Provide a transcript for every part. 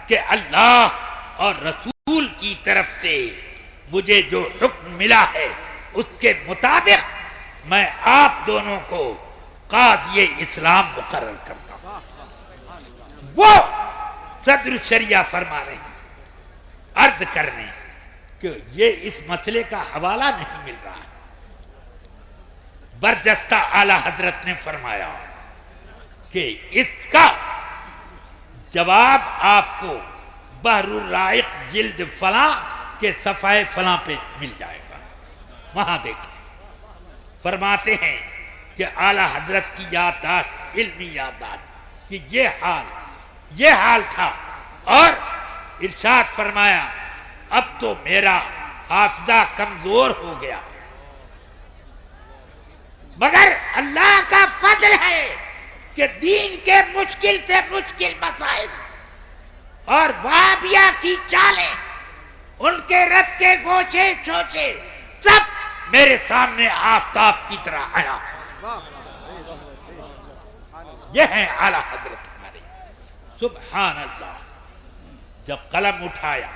کہ اللہ اور رسول کی طرف سے مجھے جو حکم ملا ہے اس کے مطابق میں آپ دونوں کو قاضی اسلام مقرر کرتا ہوں. وہ صدر الشریعہ فرما رہے ہیں عرض کرنے کہ یہ اس مسئلے کا حوالہ نہیں مل رہا. برجستہ اعلی حضرت نے فرمایا کہ اس کا جواب آپ کو بحر الرائق جلد فلاں کے صفحے فلاں پہ مل جائے گا. وہاں دیکھیں فرماتے ہیں کہ اعلی حضرت کی یادداشت علمی یادداشت کہ یہ حال تھا اور ارشاد فرمایا اب تو میرا حافظہ کمزور ہو گیا مگر اللہ کا فضل ہے کہ دین کے مشکل سے مشکل مسائل اور وابیہ کی چالیں ان کے رد کے گوچے چوچے سب میرے سامنے آفتاب کی طرح آیا. یہ ہے اعلی حضرت ہمارے. سبحان اللہ. جب قلم اٹھایا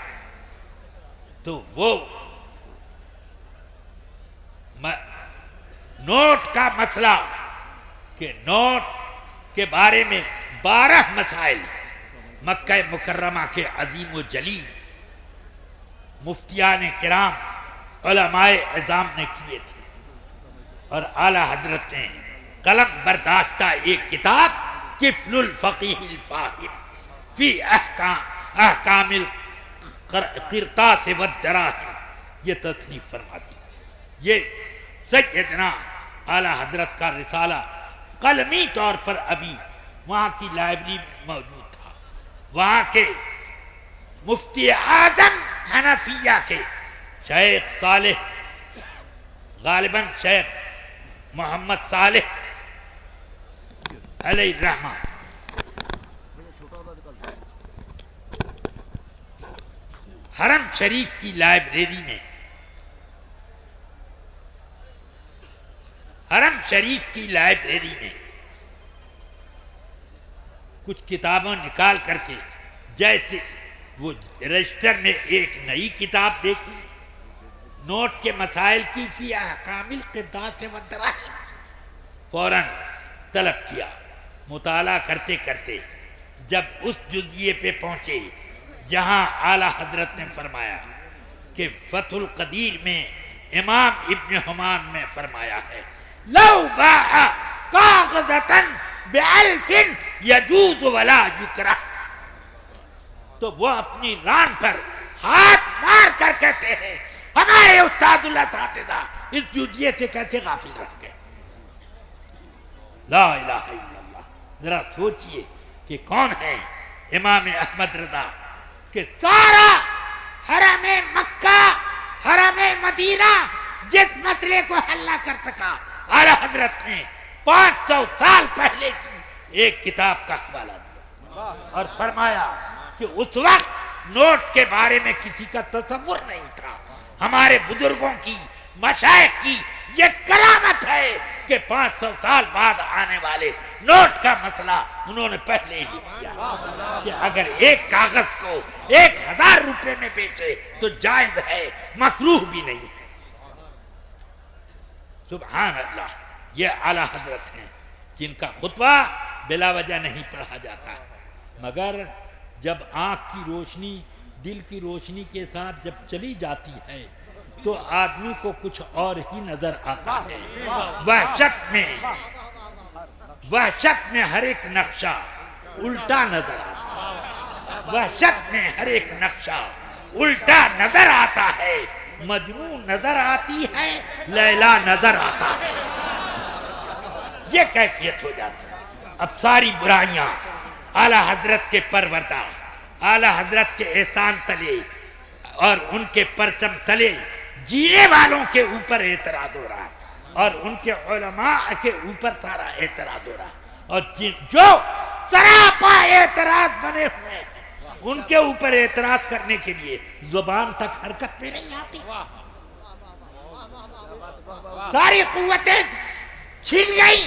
تو وہ نوٹ کا مسئلہ کہ نوٹ کے بارے میں 12 مسائل مکہ مکرمہ کے عظیم و جلیل مفتیان کرام علماء عظام نے کیے تھے اور اعلی حضرت نے قلم برداشتہ ایک کتاب کفل الفقیہ الفاہم فی احکام القرطاس والدراہم یہ تصنیف فرما دی. یہ سیدنا اعلی حضرت کا رسالہ قلمی طور پر ابھی وہاں کی لائبریری میں موجود تھا. وہاں کے مفتی اعظم حنفیہ کے شیخ صالح غالباً شیخ محمد صالح علیہ الرحمہ حرم شریف کی لائبریری میں کچھ کتابوں نکال کر کے جیسے وہ رجسٹر میں ایک نئی کتاب دیکھی نوٹ کے مسائل کی فی احکام القرطاس والدراہم فوراً طلب کیا. مطالعہ کرتے کرتے جب اس جزئیے پہ پہنچے جہاں اعلی حضرت نے فرمایا کہ فتح القدیر میں امام ابن حمان میں فرمایا ہے لو باع کاغذتاً ب1000 یجوز ولا یکرہ. تو وہ اپنی ران پر ہاتھ مار کر کہتے ہیں ہمارے استاد الاساتذہ اس جزئیے سے کیسے غافل رہ گئے. لا الہ الا اللہ. ذرا سوچئے کہ کون ہے امام احمد رضا کہ سارا حرم مکہ حرم مدینہ جس مسئلے کو حل نہ کر سکا اعلی حضرت نے 500 سال پہلے کی ایک کتاب کا حوالہ دیا اور فرمایا کہ اس وقت نوٹ کے بارے میں کسی کا تصور نہیں تھا. ہمارے بزرگوں کی مشائخ کی یہ کرامت ہے کہ 500 سال بعد آنے والے نوٹ کا مسئلہ انہوں نے پہلے ہی لکھ دیا کہ اگر ایک کاغذ کو 1000 روپے میں بیچے تو جائز ہے مکروہ بھی نہیں ہے. سبحان اللہ. یہ اعلی حضرت ہیں جن کا خطبہ بلا وجہ نہیں پڑھا جاتا مگر جب آنکھ کی روشنی دل کی روشنی کے ساتھ جب چلی جاتی ہے تو آدمی کو کچھ اور ہی نظر آتا ہے. وحشت میں ہر ایک نقشہ الٹا نظر آتا ہے. وحشت میں ہر ایک نقشہ الٹا نظر آتا ہے. مجنون نظر آتی ہے لیلا نظر آتا ہے. یہ کیفیت ہو جاتی ہے. اب ساری برائیاں اعلی حضرت کے پروردہ اعلی حضرت کے احسان تلے اور ان کے پرچم تلے جینے والوں کے اوپر اعتراض ہو رہا ہے اور ان کے علماء کے اوپر سارا اعتراض ہو رہا ہے اور جو سراپا اعتراض بنے ہوئے ہیں ان کے اوپر اعتراض کرنے کے لیے زبان تک حرکت میں نہیں آتی. ساری قوتیں چھن گئی.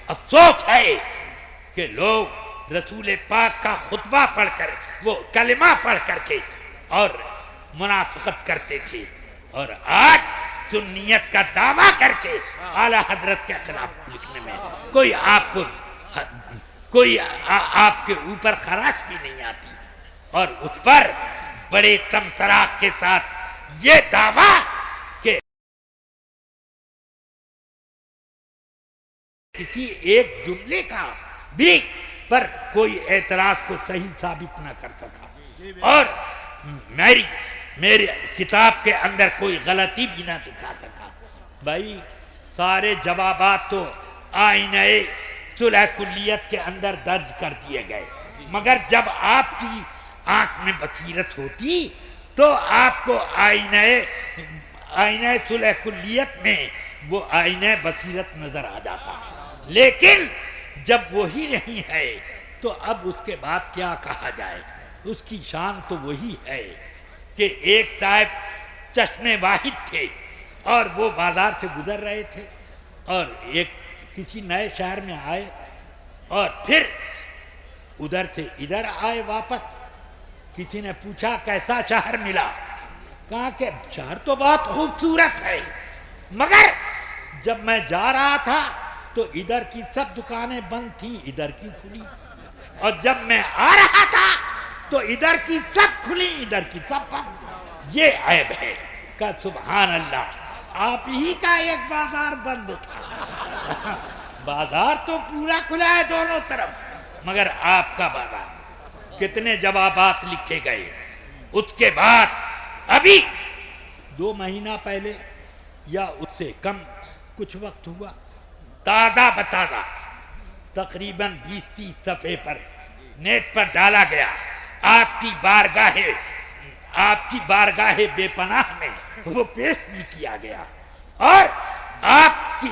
افسوس ہے کہ لوگ رسول پاک کا خطبہ پڑھ کر وہ کلمہ پڑھ کر کے اور منافقت کرتے تھے، اور آج سنیت کا دعویٰ کر کے اعلی حضرت کے خلاف لکھنے میں کوئی آپ کے اوپر خراش بھی نہیں آتی، اور اس پر بڑے تمطراق کے ساتھ یہ دعویٰ کہ کسی ایک جملے کا بھی پر کوئی اعتراض کو صحیح ثابت نہ کر سکا، اور میری کتاب کے اندر کوئی غلطی بھی نہ دکھا سکا۔ بھائی سارے جوابات تو آئینہ صلح کلیت کے اندر درج کر دیے گئے، مگر جب آپ کی آنکھ میں بصیرت ہوتی تو آپ کو آئینہ صلح کلیت میں وہ آئینہ بصیرت نظر آ جاتا، لیکن جب وہی نہیں ہے تو اب اس کے بعد کیا کہا جائے؟ اس کی شان تو وہی ہے کہ ایک صاحب چشمے واحد تھے اور وہ بازار سے گزر رہے تھے اور ایک کسی نئے شہر میں آئے اور پھر ادھر سے ادھر آئے واپس۔ کسی نے پوچھا کیسا شہر ملا؟ کہا کہ شہر تو بہت خوبصورت ہے، مگر جب میں جا رہا تھا تو ادھر کی سب دکانیں بند تھیں، ادھر کی کھلی، اور جب میں آ رہا تھا تو ادھر کی سب کھلی، ادھر کی سب بند۔ یہ عیب ہے کہ سبحان اللہ، آپ ہی کا ایک بازار بند تھا، بازار تو پورا کھلا ہے دونوں طرف، مگر آپ کا بازار۔ کتنے جوابات لکھے گئے۔ اس کے بعد ابھی 2 مہینہ پہلے یا اس سے کم کچھ وقت ہوا، تازہ بتازہ تقریباً 20-30 صفحے پر نیٹ پر ڈالا گیا، آپ کی بارگاہ بے پناہ میں وہ پیش بھی کیا گیا، اور آپ کی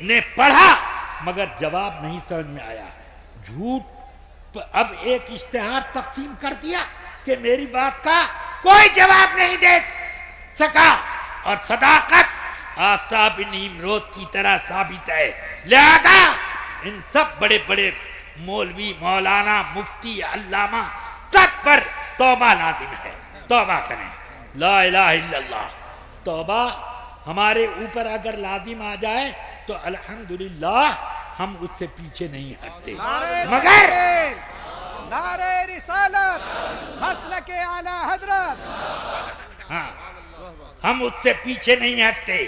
نے پڑھا مگر جواب نہیں سمجھ میں آیا۔ جھوٹ اب ایک اشتہار تقسیم کر دیا کہ میری بات کا کوئی جواب نہیں دے سکا، اور صداقت آفتاب نیمروز کی طرح ثابت ہے، لہذا ان سب بڑے بڑے مولوی، مولانا، مفتی، علامہ سب پر توبہ لازم ہے۔ توبہ کریں، لا الہ الا اللہ۔ توبہ ہمارے اوپر اگر لازم آ جائے تو الحمدللہ ہم اس سے پیچھے نہیں ہٹتے، مگر نعرہ رسالت مسلک اعلی حضرت، ہاں ہم اس سے پیچھے نہیں ہٹتے۔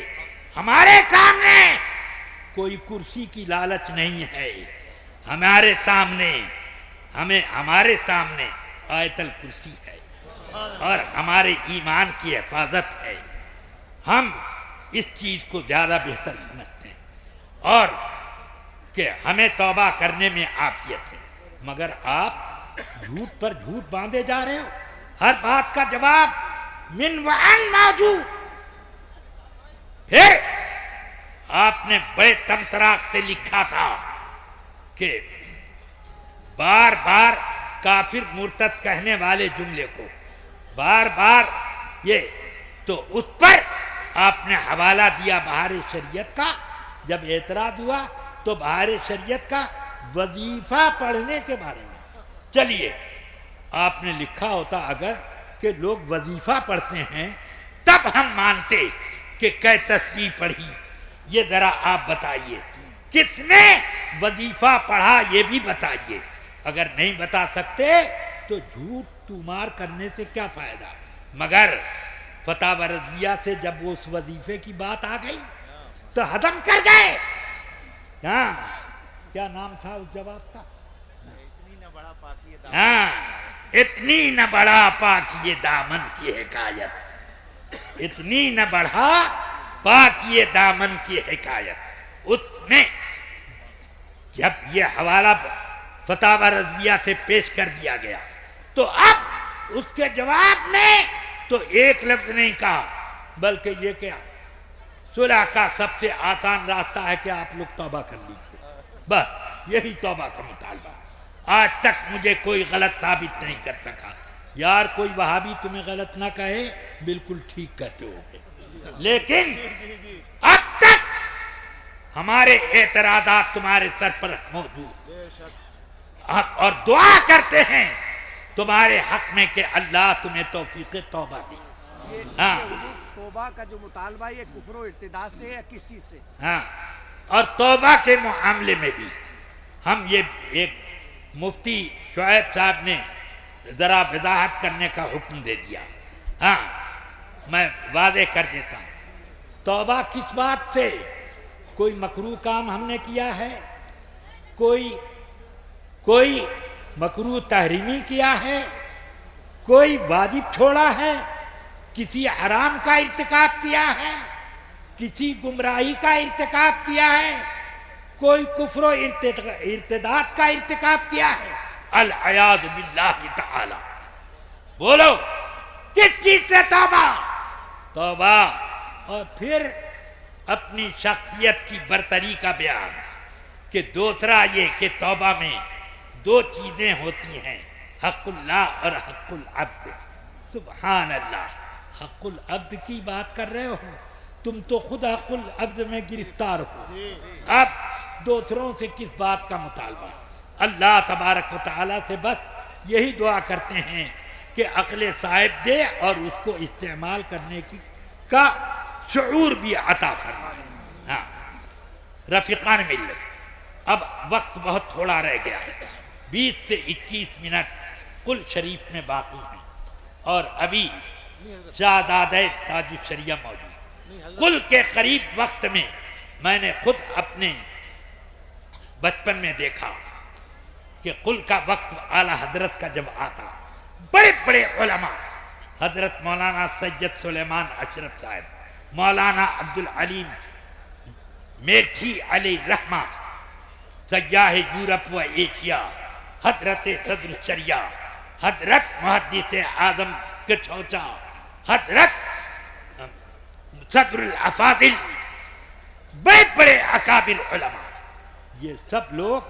ہمارے سامنے کوئی کرسی کی لالچ نہیں ہے، ہمارے سامنے آیت الکرسی ہے اور ہمارے ایمان کی حفاظت ہے۔ ہم اس چیز کو زیادہ بہتر سمجھتے ہیں، اور کہ ہمیں توبہ کرنے میں عافیت ہے، مگر آپ جھوٹ پر جھوٹ باندھے جا رہے ہو۔ ہر بات کا جواب من وعن موجود۔ پھر آپ نے بڑے تمطراق سے لکھا تھا کہ بار بار کافر مرتد کہنے والے جملے کو بار بار یہ، تو اس پر آپ نے حوالہ دیا بہار شریعت کا۔ جب اعتراض ہوا تو بہار شریعت کا وظیفہ پڑھنے کے بارے میں، چلیے آپ نے لکھا ہوتا اگر کہ لوگ وظیفہ پڑھتے ہیں تب ہم مانتے کہ کئے تسبیح پڑھی، یہ ذرا آپ بتائیے کس نے وظیفہ پڑھا، یہ بھی بتائیے۔ اگر نہیں بتا سکتے تو جھوٹ تومار کرنے سے کیا فائدہ؟ مگر فتاوی رضویہ سے جب وہ اس وظیفے کی بات آ گئی تو ہضم کر گئے۔ ہاں کیا نام تھا اس جواب کا؟ ہاں، اتنی نہ بڑھا پاکیے دامن کی حکایت، اتنی نہ بڑھا پاکیے دامن کی حکایت۔ اس میں جب یہ حوالہ فتاوی رضویہ سے پیش کر دیا گیا تو اب اس کے جواب میں تو ایک لفظ نہیں کہا، بلکہ یہ کہ صلح کا سب سے آسان راستہ ہے کہ آپ لوگ توبہ کر لیجیے، بس یہی توبہ کا مطالبہ۔ آج تک مجھے کوئی غلط ثابت نہیں کر سکا۔ یار کوئی وہابی تمہیں غلط نہ کہے، بالکل ٹھیک کہتے ہو گے، لیکن اب تک ہمارے اعتراضات تمہارے سر پر موجود۔ اور دعا کرتے ہیں تمہارے حق میں کہ اللہ تمہیں توفیق توبہ دے. ہاں توبہ کا جو مطالبہ یہ کفر و ارتداد سے یا کس چیز سے؟ ہاں اور توبہ کے معاملے میں بھی ہم یہ ایک مفتی شعیب صاحب نے ذرا وضاحت کرنے کا حکم دے دیا. ہاں میں واضح کر دیتا ہوں. توبہ کس بات سے؟ کوئی مکروہ کام ہم نے کیا ہے، کوئی مکروہ تحریمی کیا ہے، کوئی واجب چھوڑا ہے، کسی حرام کا ارتکاب کیا ہے، کسی گمراہی کا ارتکاب کیا ہے، کوئی کفر و ارتداد کا ارتکاب کیا ہے. العیاذ باللہ تعالی. بولو کس چیز سے توبہ؟ اور پھر اپنی شخصیت کی برتری کا بیان کہ دوسرا یہ کہ توبہ میں دو چیزیں ہوتی ہیں، حق اللہ اور حق العبد. سبحان اللہ. حق العبد کی بات کر رہے ہو تم تو خود حق العبد میں گرفتار ہو. اب دوسروں سے کس بات کا مطالبہ؟ اللہ تبارک و تعالیٰ سے بس یہی دعا کرتے ہیں کہ عقل صاحب دے اور اس کو استعمال کرنے کا شعور بھی عطا فرمائے. ہاں رفیقان ملت، اب وقت بہت تھوڑا رہ گیا ہے، 20 سے 21 منٹ کل شریف میں باقی ہیں اور ابھی شہزادہ تاج الشریعہ موجود. کل کے قریب وقت میں میں نے خود اپنے بچپن میں دیکھا کہ کل کا وقت اعلی حضرت کا جب آتا، بڑے بڑے علماء حضرت مولانا سید سلیمان اشرف صاحب، مولانا عبدالعلیم میٹھی علیہ رحمہ، سیاح یورپ و ایشیا، حضرت صدر الشریعہ، حضرت محدث اعظم کچھوچا، حضرت صدر الافاضل، بڑے بڑے اکابر علماء، یہ سب لوگ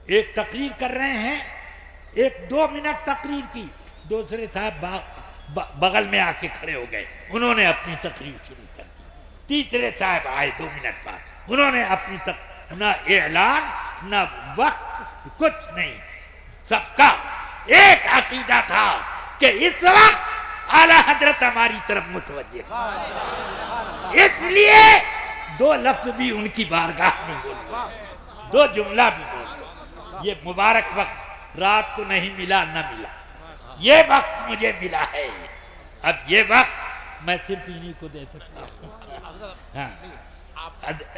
ایک تقریر کر رہے ہیں. 1-2 منٹ تقریر کی، دوسرے صاحب بغل میں آ کے کھڑے ہو گئے، انہوں نے اپنی تقریر شروع کر دی. تیسرے صاحب آئے 2 منٹ بعد، انہوں نے اپنی نہ اعلان نہ وقت کچھ نہیں. سب کا ایک عقیدہ تھا کہ اس وقت اعلی حضرت ہماری طرف متوجہ، اس لیے 2 لفظ بھی ان کی بارگاہ میں بولے، 2 جملہ بھی بولے. یہ مبارک وقت رات کو نہیں ملا نہ ملا، یہ وقت مجھے ملا ہے. اب یہ وقت میں صرف انہی کو دے سکتا ہوں. ہاں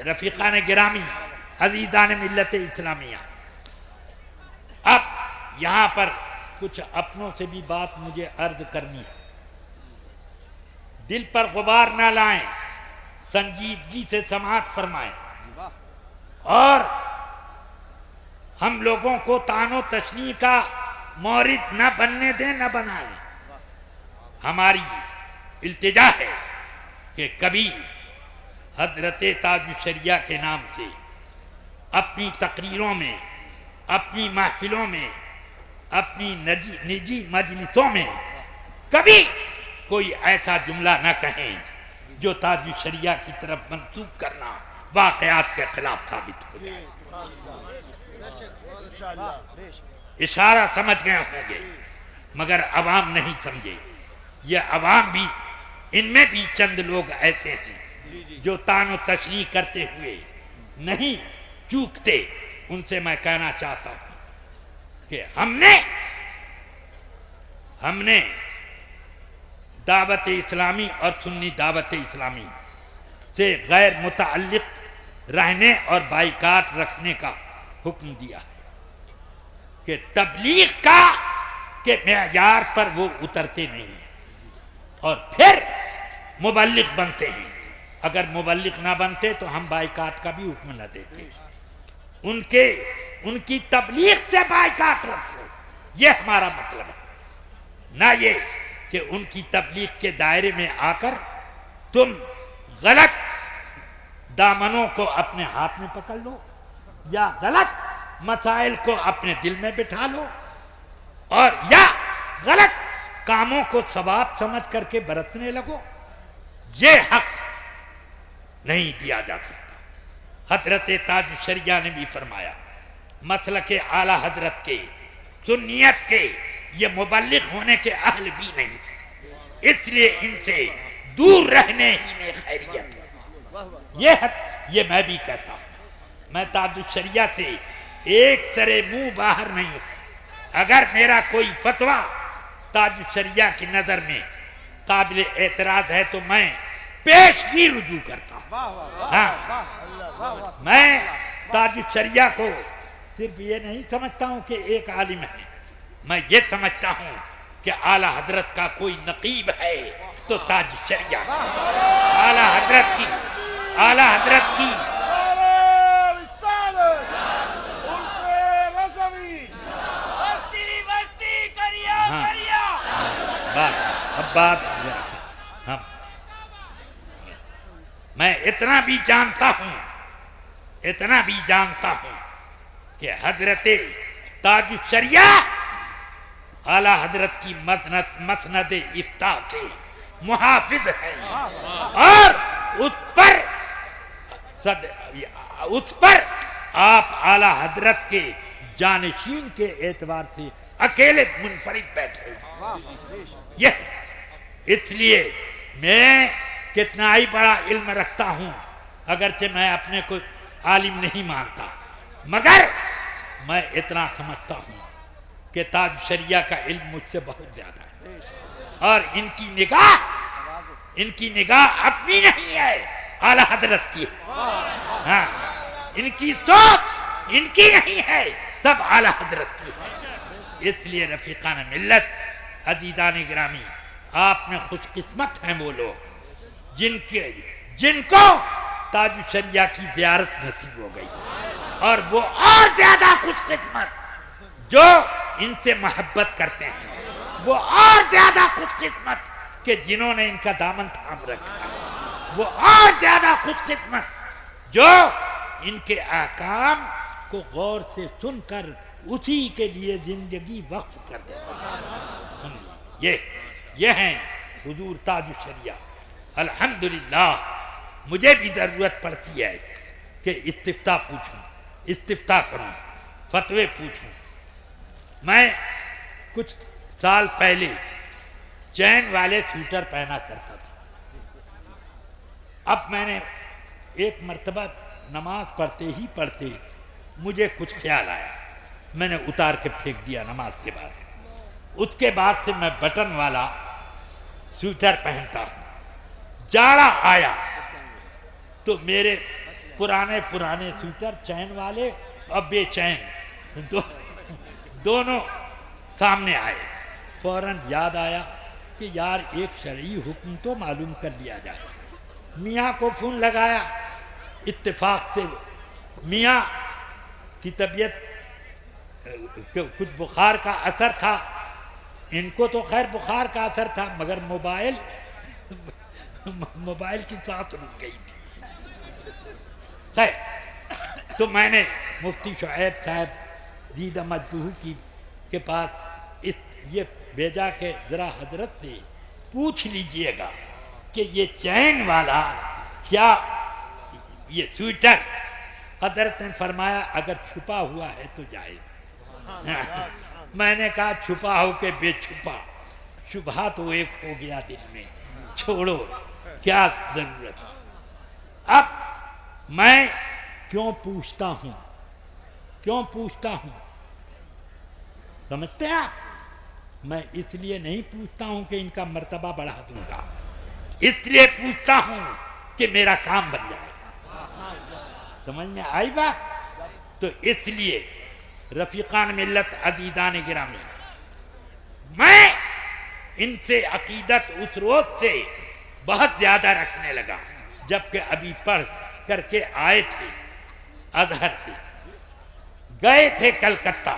رفیقان گرامی، عزیزان ملت اسلامیہ، اب یہاں پر کچھ اپنوں سے بھی بات مجھے عرض کرنی ہے. دل پر غبار نہ لائیں، سنجیدگی سے سماعت فرمائیں اور ہم لوگوں کو طعن و تشنیع کا مورد نہ بننے دیں، نہ بنائیں. ہماری التجا ہے کہ کبھی حضرت تاج الشریعہ کے نام سے اپنی تقریروں میں، اپنی محفلوں میں، اپنی نجی مجلسوں میں کبھی کوئی ایسا جملہ نہ کہیں جو تاج الشریعہ کی طرف منسوب کرنا واقعات کے خلاف ثابت ہو جائے. اشارہ سمجھ گئے ہوں گے مگر عوام نہیں سمجھے. یہ عوام بھی، ان میں بھی چند لوگ ایسے ہیں جو طعن و تشنیع کرتے ہوئے نہیں چوکتے. ان سے میں کہنا چاہتا ہوں کہ ہم نے دعوت اسلامی اور سنی دعوت اسلامی سے غیر متعلق رہنے اور بائیکاٹ رکھنے کا حکم دیا ہے کہ تبلیغ کا کے معیار پر وہ اترتے نہیں ہیں اور پھر مبلغ بنتے ہیں. اگر مبلغ نہ بنتے تو ہم بائیکاٹ کا بھی حکم نہ دیتے. ان کی تبلیغ سے بائیکاٹ رکھو، یہ ہمارا مطلب ہے، نہ یہ کہ ان کی تبلیغ کے دائرے میں آ کر تم غلط دامنوں کو اپنے ہاتھ میں پکڑ لو یا غلط مسائل کو اپنے دل میں بٹھا لو اور یا غلط کاموں کو ثواب سمجھ کر کے برتنے لگو. یہ حق نہیں دیا جا سکتا. حضرت تاج الشریعہ نے بھی فرمایا مسلک اعلی حضرت کے سنیت کے یہ مبلغ ہونے کے اہل بھی نہیں، اس لیے ان سے دور رہنے ہی میں خیریت ہے۔ یہ میں بھی کہتا ہوں، میں تاج الشریعہ سے ایک سرے منہ باہر نہیں ہوں۔ اگر میرا کوئی فتویٰ تاج الشریعہ کی نظر میں قابل اعتراض ہے تو میں پیشگی رجوع کرتا ہوں۔ ہاں، میں تاج الشریعہ کو صرف یہ نہیں سمجھتا ہوں کہ ایک عالم ہے، میں یہ سمجھتا ہوں کہ اعلی حضرت کا کوئی نقیب ہے تو تاج الشریعہ اعلی حضرت کی میں اتنا بھی جانتا ہوں کہ حضرت تاج الشریعہ اعلی حضرت کی مسند افتاء کے محافظ ہیں، اور اس پر آپ اعلی حضرت کے جانشین کے اعتبار سے اکیلے منفرد بیٹھے ہیں۔ اس لیے میں کتنا ہی بڑا علم رکھتا ہوں، اگرچہ میں اپنے کو عالم نہیں مانتا، مگر میں اتنا سمجھتا ہوں کہ تاج الشریعہ کا علم مجھ سے بہت زیادہ ہے، اور ان کی نگاہ اپنی نہیں ہے، اعلی حضرت کی ہے۔ ہاں، ان کی سوچ ان کی نہیں ہے، سب اعلی حضرت کی ہے۔ اس لیے رفیقان ملت، عزیزان گرامی، آپ میں خوش قسمت ہیں وہ لوگ جن کو تاج الشریعہ کی زیارت نصیب ہو گئی، اور وہ اور زیادہ خوش قسمت جو ان سے محبت کرتے ہیں، وہ اور زیادہ خوش قسمت کہ جنہوں نے ان کا دامن تھام رکھا، وہ اور زیادہ خوش قسمت جو ان کے احکام کو غور سے سن کر اسی کے لیے زندگی وقف کر دیتے ہیں۔ یہ ہیں حضور تاج الشریعہ۔ الحمدللہ مجھے بھی ضرورت پڑتی ہے کہ استفتاء کروں، فتوے پوچھوں۔ میں کچھ سال پہلے چین والے سوٹر پہنا کرتا تھا، اب میں نے ایک مرتبہ نماز پڑھتے مجھے کچھ خیال آیا، میں نے اتار کے پھینک دیا نماز کے بعد۔ اس کے بعد سے میں بٹن والا سوٹر پہنتا ہوں۔ جاڑا آیا تو میرے پرانے سوٹر چین والے اور بے چین دونوں سامنے آئے۔ فوراً یاد آیا کہ یار ایک شرعی حکم تو معلوم کر لیا جائے۔ میاں کو فون لگایا، اتفاق سے میاں کی طبیعت کچھ بخار کا اثر تھا، ان کو تو خیر بخار کا اثر تھا، مگر موبائل کی سانس رک گئی تھی۔ خیر تو میں نے مفتی شعیب صاحب دیدہ مجدوہ کے پاس یہ بھیجا کہ ذرا حضرت سے پوچھ لیجئے گا کہ یہ چین والا کیا یہ سویٹر، حضرت نے فرمایا اگر چھپا ہوا ہے تو جائے۔ میں نے کہا چھپا ہو کے بے چھپا، شبہ تو ایک ہو گیا دل میں، چھوڑو کیا ضرورت۔ اب میں کیوں پوچھتا ہوں سمجھتے ہیں آپ؟ میں اس لیے نہیں پوچھتا ہوں کہ ان کا مرتبہ بڑھا دوں گا، اس لیے پوچھتا ہوں کہ میرا کام بن جائے گا۔ سمجھ میں آئی بات؟ تو اس لیے رفیقان ملت، عزیزان گرامی، میں ان سے عقیدت اس روز سے بہت زیادہ رکھنے لگا جبکہ ابھی پڑھ کر کے آئے تھے ازہر سے، گئے تھے کلکتہ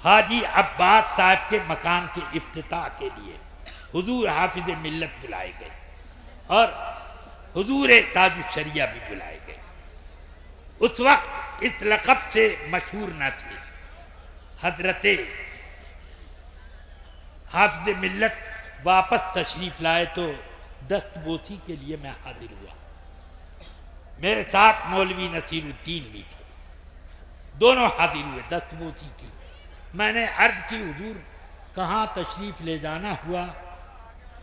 حاجی عباس صاحب کے مکان کے افتتاح کے لیے، حضور حافظ ملت بلائے گئے اور حضور تاج الشریعہ بھی بلائے گئے۔ اس وقت اس لقب سے مشہور نہ تھے۔ حضرت حافظ ملت واپس تشریف لائے تو دست بوسی کے لیے میں حاضر ہوا۔ میرے ساتھ مولوی نصیر الدین بھی تھے، دونوں حاضر ہوئے دستبوسی کی۔ میں نے عرض کی حضور کہاں تشریف لے جانا ہوا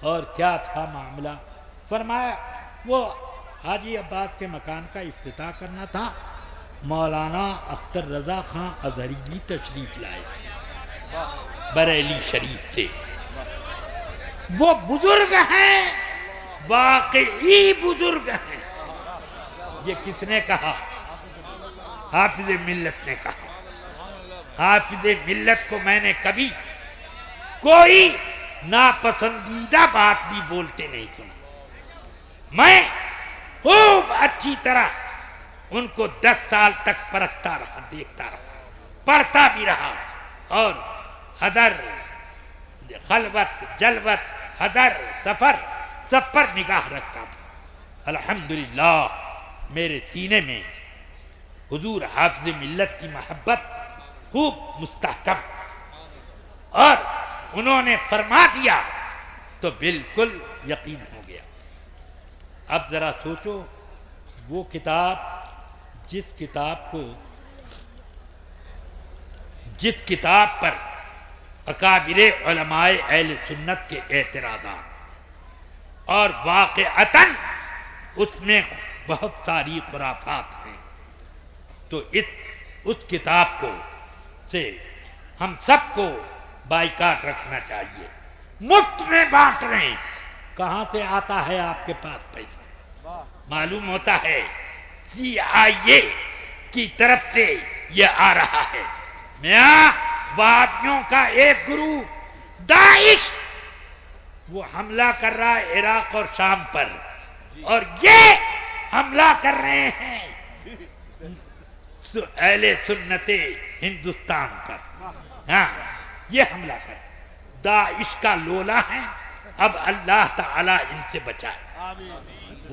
اور کیا تھا معاملہ؟ فرمایا وہ حاجی عباس کے مکان کا افتتاح کرنا تھا، مولانا اختر رضا خان اظہری بھی تشریف لائے تھے، بریلی شریف سے۔ وہ بزرگ ہیں، واقعی بزرگ ہیں۔ یہ کس نے کہا؟ حافظ ملت نے کہا۔ حافظ ملت کو میں نے کبھی کوئی ناپسندیدہ بات بھی بولتے نہیں سنا۔ میں خوب اچھی طرح ان کو 10 سال تک پرکھتا رہا، دیکھتا رہا، پڑھتا بھی رہا، اور حضر، خلوت، جلوت، حضر، سفر، سب پر نگاہ رکھتا تھا۔ الحمدللہ میرے سینے میں حضور حافظ ملت کی محبت خوب مستحکم، اور انہوں نے فرما دیا تو بالکل یقین ہو گیا۔ اب ذرا سوچو، وہ کتاب جس کتاب پر اکابر علماء اہل سنت کے اعتراضات، اور واقعتاً اس میں بہت ساری خرافات ہیں، تو اس کتاب کو سے ہم سب کو بائیکاٹ رکھنا چاہیے۔ مفت میں بانٹ رہے ہیں، کہاں سے آتا ہے آپ کے پاس پیسہ؟ معلوم ہوتا ہے CIA کی طرف سے یہ آ رہا ہے۔ میاں وہابیوں کا ایک گروپ داعش وہ حملہ کر رہا ہے عراق اور شام پر، اور یہ حملہ کر رہے ہیں اہل سنت ہندوستان پر۔ ہاں، یہ حملہ کر داعش کا لولا ہے۔ اب اللہ تعالی ان سے بچائے۔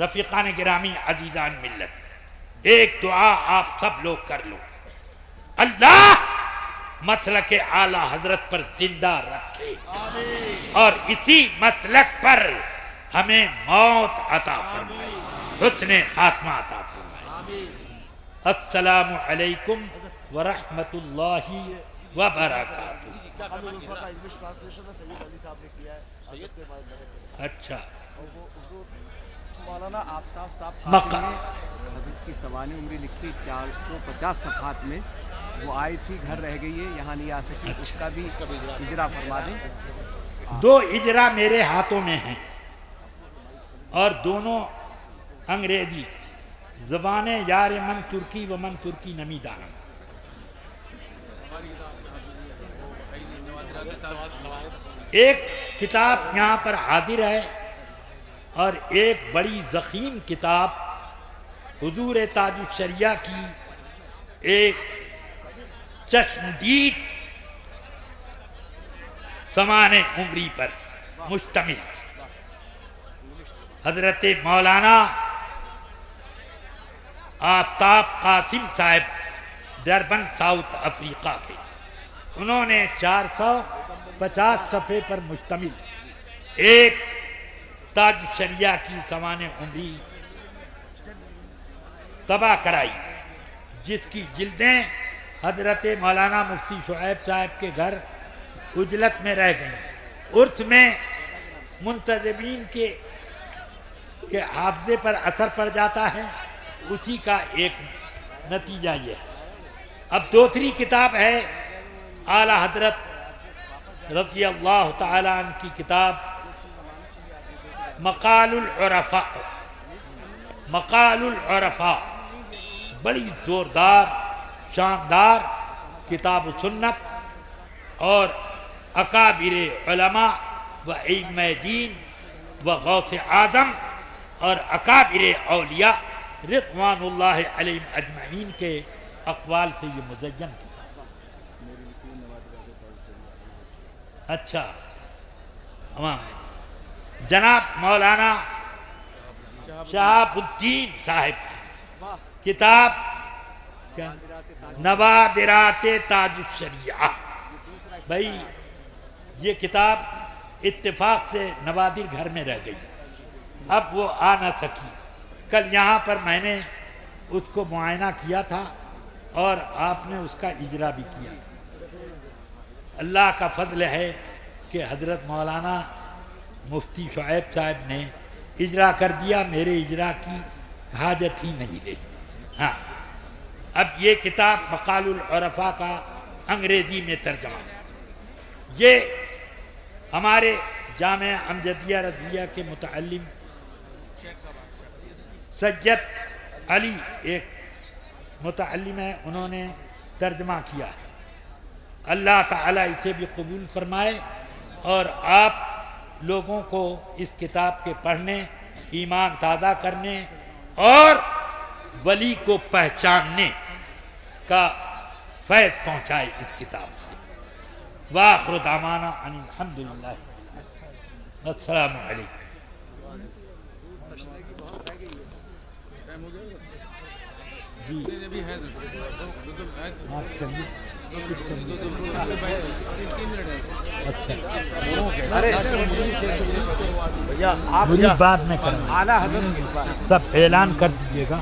رفیقان گرامی، عزیزان ملت، ایک دعا آپ سب لوگ کر لو، اللہ مسلک اعلی حضرت پر زندہ رکھے، اور اسی مسلک پر ہمیں موت عطا فرمائے، حسن خاتمہ عطا فرمائے۔ السلام علیکم ورحمۃ اللہ وبرکاتہ۔ اچھا، مولانا آفتاب صاحب نے حضرت کی سوانح عمری لکھی 450 صفحات میں، وہ آئی تھی، گھر رہ گئی ہے، یہاں نہیں آ سکی، اس کا بھی اجرا فرما دیں۔ 2 اجرا میرے ہاتھوں میں ہیں، اور دونوں انگریزی زبانیں، یار من ترکی و من ترکی نمی دانم۔ ایک کتاب یہاں پر حاضر ہے، اور ایک بڑی ضخیم کتاب حضور تاج الشریعہ کی ایک چشمدید سوانح عمری پر مشتمل، حضرت مولانا آفتاب قاسم صاحب ڈربن ساؤتھ افریقہ کے، انہوں نے 450 صفحے پر مشتمل ایک تاج الشریعہ کی سوانح عمری طبع کرائی، جس کی جلدیں حضرت مولانا مفتی شعیب صاحب کے گھر عجلت میں رہ گئیں۔ عرس میں منتظمین کے حافظے پر اثر پڑ جاتا ہے، اسی کا ایک نتیجہ یہ ہے۔ اب دوسری کتاب ہے اعلی حضرت رضی اللہ تعالی عنہ کی کتاب مقال العرفاء، بڑی زوردار شاندار کتاب و سنت، اور اکابر علماء و ائمہ دین و غوث اعظم اور اکابر اولیاء رضوان اللہ علیہم اجمعین کے اقوال سے یہ مزین کتاب۔ اچھا، جناب مولانا شہاب الدین صاحب کی کتاب نوادرات تاج الشریعہ، بھائی یہ کتاب اتفاق سے نوادر گھر میں رہ گئی، اب وہ آ نہ سکی۔ کل یہاں پر میں نے اس کو معائنہ کیا تھا اور آپ نے اس کا اجرا بھی کیا تھا۔ اللہ کا فضل ہے کہ حضرت مولانا مفتی شعیب صاحب نے اجرا کر دیا، میرے اجرا کی حاجت ہی نہیں رہی۔ ہاں، اب یہ کتاب مقال العرفاء کا انگریزی میں ترجمہ، یہ ہمارے جامعہ امجدیہ رضویہ کے متعلم سجد علی ایک متعلم ہے، انہوں نے ترجمہ کیا ہے۔ اللہ تعالیٰ اسے بھی قبول فرمائے اور آپ لوگوں کو اس کتاب کے پڑھنے، ایمان تازہ کرنے اور ولی کو پہچاننے کا فیض پہنچائے اس کتاب سے۔ وآخر دعوانا ان الحمدللہ، السلام علیکم۔ آپ بعد میں کریں، اعلیٰ حضرت سب اعلان کر دیجیے گا۔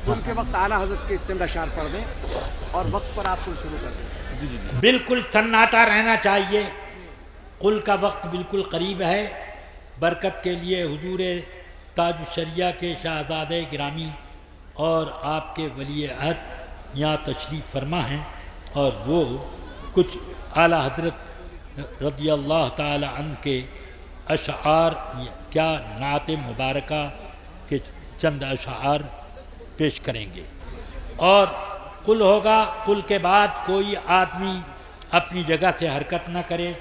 ان کے وقت اعلیٰ حضرت کے چند اشعار پڑھ دیں اور وقت پر آپ کو شروع کر دیں۔ بالکل سناٹا رہنا چاہیے، قل کا وقت بالکل قریب ہے۔ برکت کے لیے حضور تاج الشریعہ کے شہزادہ گرامی اور آپ کے ولی عہد یہاں تشریف فرما ہیں اور وہ کچھ اعلیٰ حضرت رضی اللہ تعالی عنہ کے اشعار، کیا نعت مبارکہ کے چند اشعار پیش کریں گے، اور قل ہوگا۔ قل کے بعد کوئی آدمی اپنی جگہ سے حرکت نہ کرے،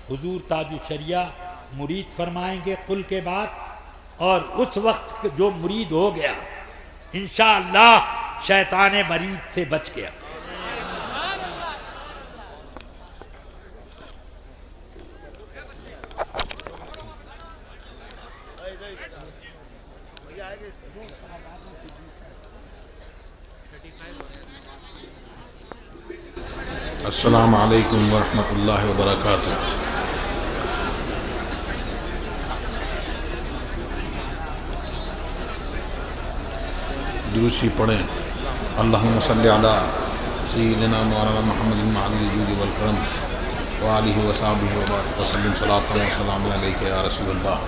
حضور تاج الشریعہ مرید فرمائیں گے قل کے بعد، اور اس وقت جو مرید ہو گیا انشاءاللہ شیطان مرید سے بچ گیا۔ السلام علیکم ورحمۃ اللہ وبرکاتہ۔ دروشی پڑھیں، اللہم صلی علی سیدنا مولانا محمد المعلی الجود والکرم وآلہ وصحبہ وبارک وسلم صلاۃ و سلام علیک یا رسول اللہ۔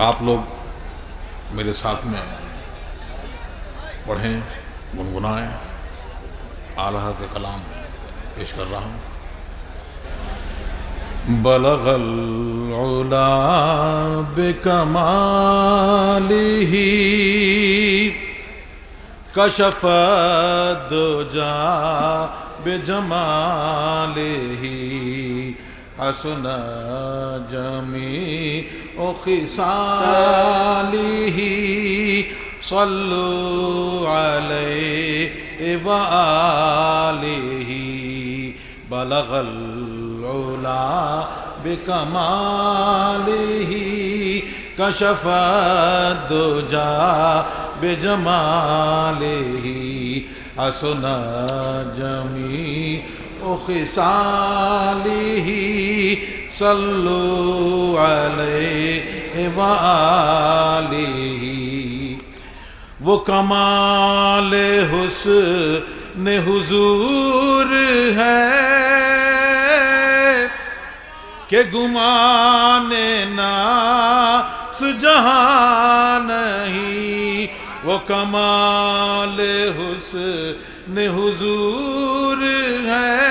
آپ لوگ میرے ساتھ میں پڑھیں، گنگنائیں، اعلیٰ حضرت کا کلام پیش کر رہا ہوں۔ بلغ العلا بکمالہ کشف الدجا بجمالہ حسن جمیع خصالہ صلوا علیہ وآلہ۔ بلغ العلا بکمالہ کشف الدجا بجمالہ حسن جمیع خصالہ صلوا علیہ وآلہ۔ وہ کمال حسن حضور ہے کہ گمان ناس جہاں نہیں۔ وہ کمال حسن حضور ہے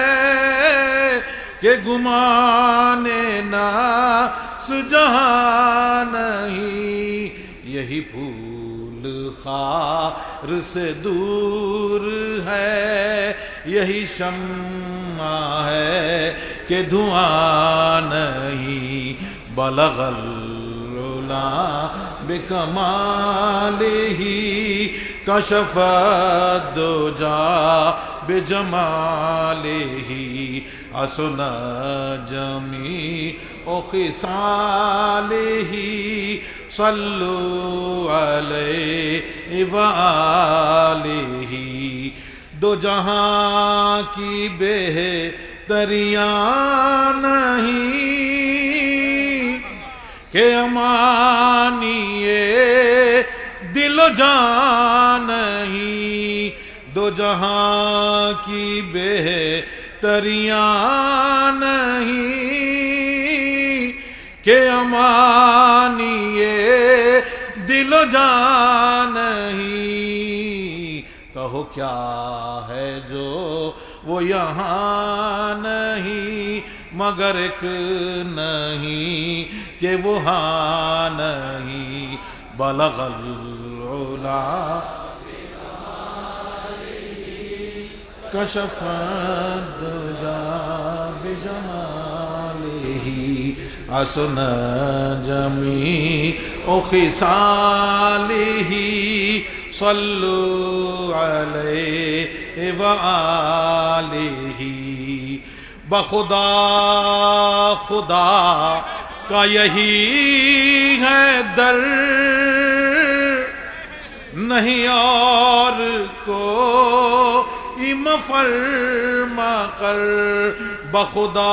کہ گمان ناس جہاں نہیں۔ یہی پھول خار سے دور ہے، یہی شمع ہے کہ دھواں نہیں۔ بلغ العلا بکمالہ کشف الدجى بجمالہ حسن جمیع خصالہ صلو علیہ وآلہ دو جہاں کی بہتریاں نہیں کہ امانی دل و جان نہیں دو جہاں کی بہتریاں نہیں کہ امانی دل و جان نہیں کہو کیا ہے جو وہ یہاں نہیں مگر ایک نہیں کہ وہ ہاں نہیں بلغ العلا کشف الدجى بجمالہ حسن جمیع خصالہ صلو علیہ وآلہ بخدا خدا کا یہی ہے در نہیں اور کوئی مفرما کر بخدا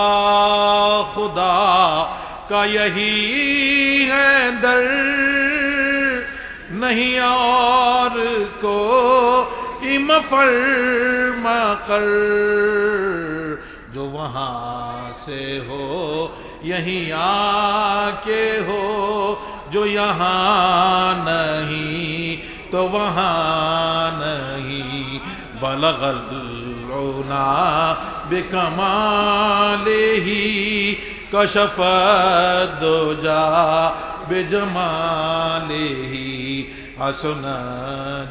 خدا کا یہی ہے در نہیں اور کوئی مفرما کر جو وہاں سے ہو یہیں آ کے ہو جو یہاں نہیں تو وہاں نہیں بلغ العلا بکمالہ کشف الدجى بجمالہ حسن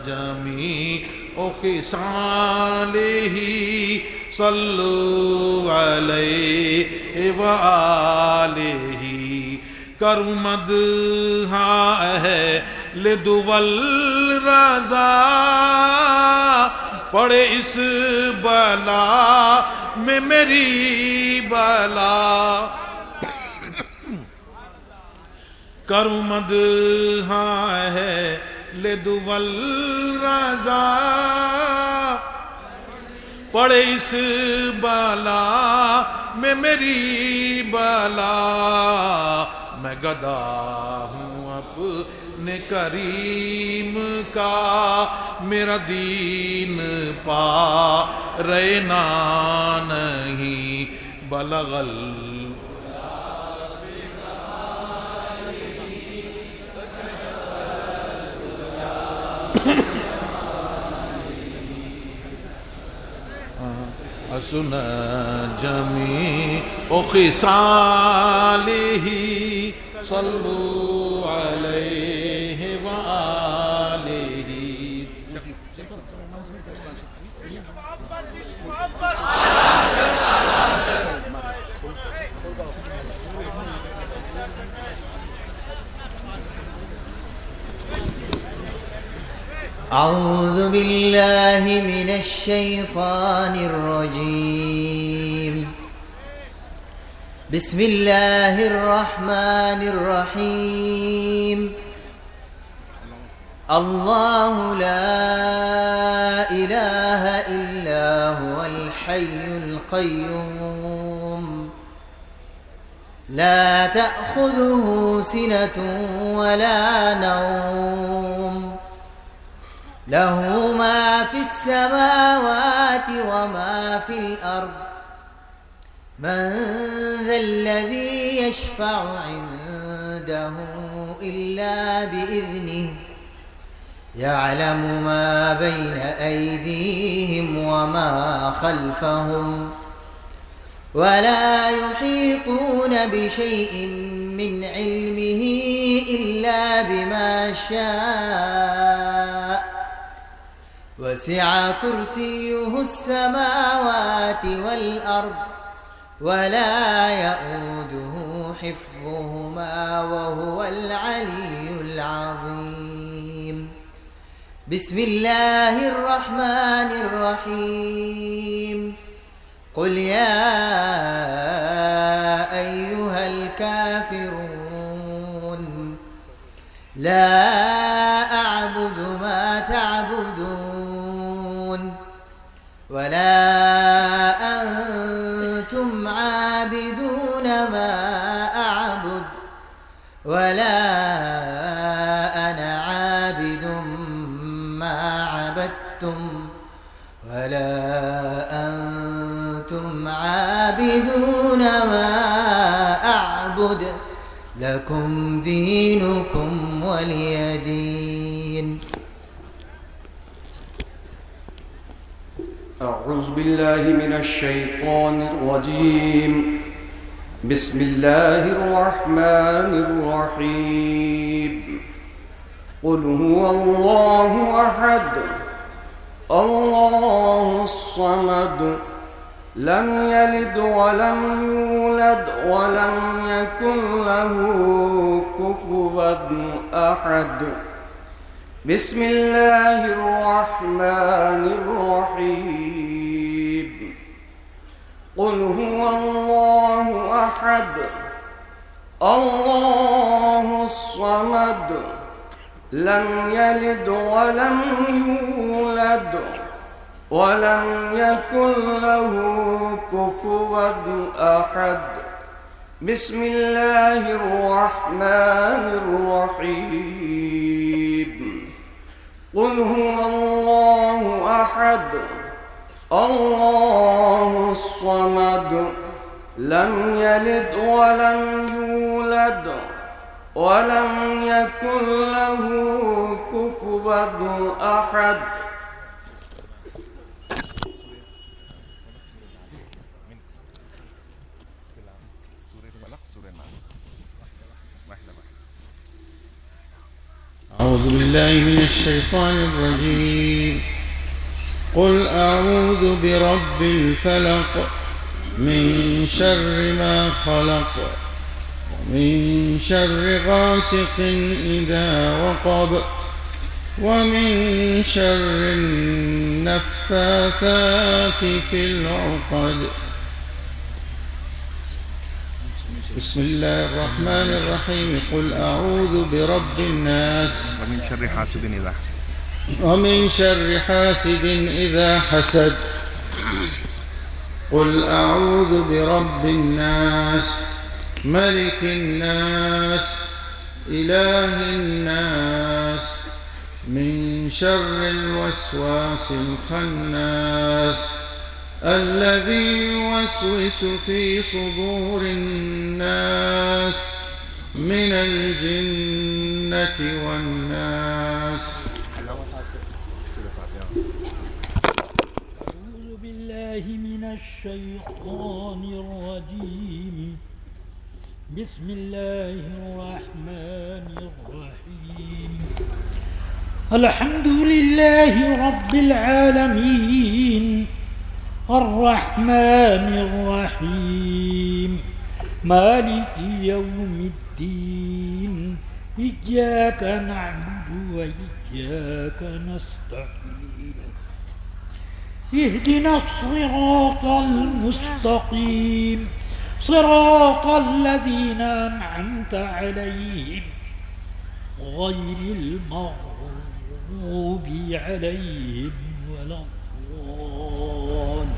جمیع خصالہ صلو علیہ وآلہ کرمد اہل دول رضا پڑے اس بلا میں میری بلا کرمد اہل دول رضا پڑے اس بلا میں میری بلا میں گدا ہوں اپنے کریم کا میرا دین پا رہنا نہیں بلغ حسن جمیع خصالہ صلو علیہ وآلہ أعوذ بالله من الشيطان الرجيم بسم الله الرحمن الرحيم الله لا إله إلا هو الحي القيوم لا تأخذه سنة ولا نوم له ما في السماوات وما في الأرض من ذا الذي يشفع عنده إلا بإذنه يعلم ما بين أيديهم وما خلفهم ولا يحيطون بشيء من علمه إلا بما شاء وسع كرسيه السماوات والأرض ولا يؤوده حفظهما وهو العلي العظيم. بسم الله الرحمن الرحيم. قل يا أيها الكافرون لا أعبد ما تعبدون ولا أنتم عابدون ما أعبد ولا أنا عابد ما عبدتم ولا أنتم عابدون ما أعبد لكم دينكم ولي دين. أعوذ بالله من الشيطان الرجيم. بسم الله الرحمن الرحيم. قل هو الله أحد الله الصمد لم يلد ولم يولد ولم يكن له كفوا أحد. بسم الله الرحمن الرحيم. قل هو الله أحد الله الصمد لم يلد ولم يولد ولم يكن له كفوا أحد. بسم الله الرحمن الرحيم. قل هو الله أحد الله الصمد لم يلد ولم يولد ولم يكن له كفوا أحد. أعوذ بالله من الشيطان الرجيم. قل أعوذ برب الفلق من شر ما خلق ومن شر غاسق إذا وقب ومن شر النفاثات في العقد. بسم الله الرحمن الرحيم. قل أعوذ برب الناس ومن شر حاسد إذا حسد ومن شر حاسد إذا حسد. قل أعوذ برب الناس ملك الناس إله الناس من شر الوسواس الخناس الذي يوسوس في صدور الناس من الجنة والناس. أعوذ بالله من الشيطان الرجيم. بسم الله الرحمن الرحيم. الحمد لله رب العالمين الرحمن الرحيم مالك يوم الدين إياك نعبد وإياك نستعين اهدنا الصراط المستقيم صراط الذين أنعمت عليهم غير المغضوب عليهم ولا الضالين.